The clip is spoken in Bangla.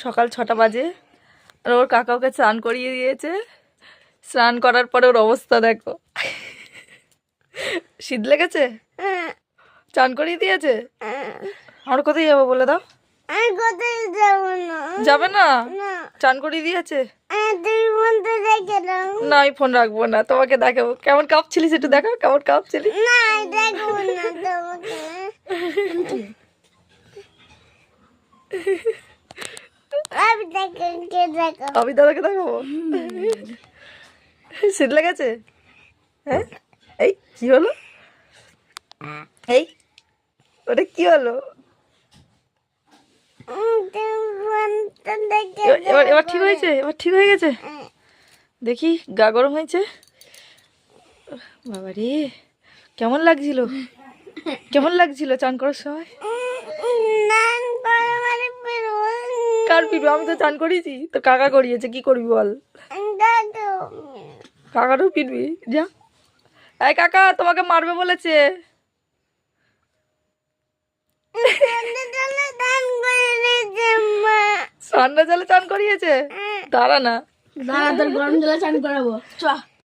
সকাল 6টা বাজে আর ওর কাকা ওকে স্নান করিয়ে দিয়েছে। স্নান করার পরে ওর অবস্থা দেখো, শীত লেগেছে, চান করিয়ে দিয়েছে। আমরা কোথায় যাবো বলে দাও? যাবে না? চান করিয়ে দিয়েছে না, আমি ফোন রাখবো না, তোমাকে দেখাবো কেমন কাঁপছিলিস, একটু দেখো কেমন কাঁপছিলিস। আমি দাদাকে দেখাবো? শীত লেগেছে? হ্যাঁ, এই কি হলো? এই ওটা কি হলো? এবার এবার ঠিক হয়েছে, এবার ঠিক হয়ে গেছে। দেখি গা গরম হয়েছে। বাবা রে, কেমন লাগছিল, কেমন লাগছিল চান করার সময়? কার পিটবো? আমি তো চান করিয়েছি, তো কাকা করিয়েছে, কি করবি বল? কাকারও পিটবি? যা, এই কাকা তোমাকে মারবে বলেছে। ঠান্ডা জলে চান করিয়েছে? দাঁড়া না, দাঁড়া, তোর গরম জলে চান করাবো। চ।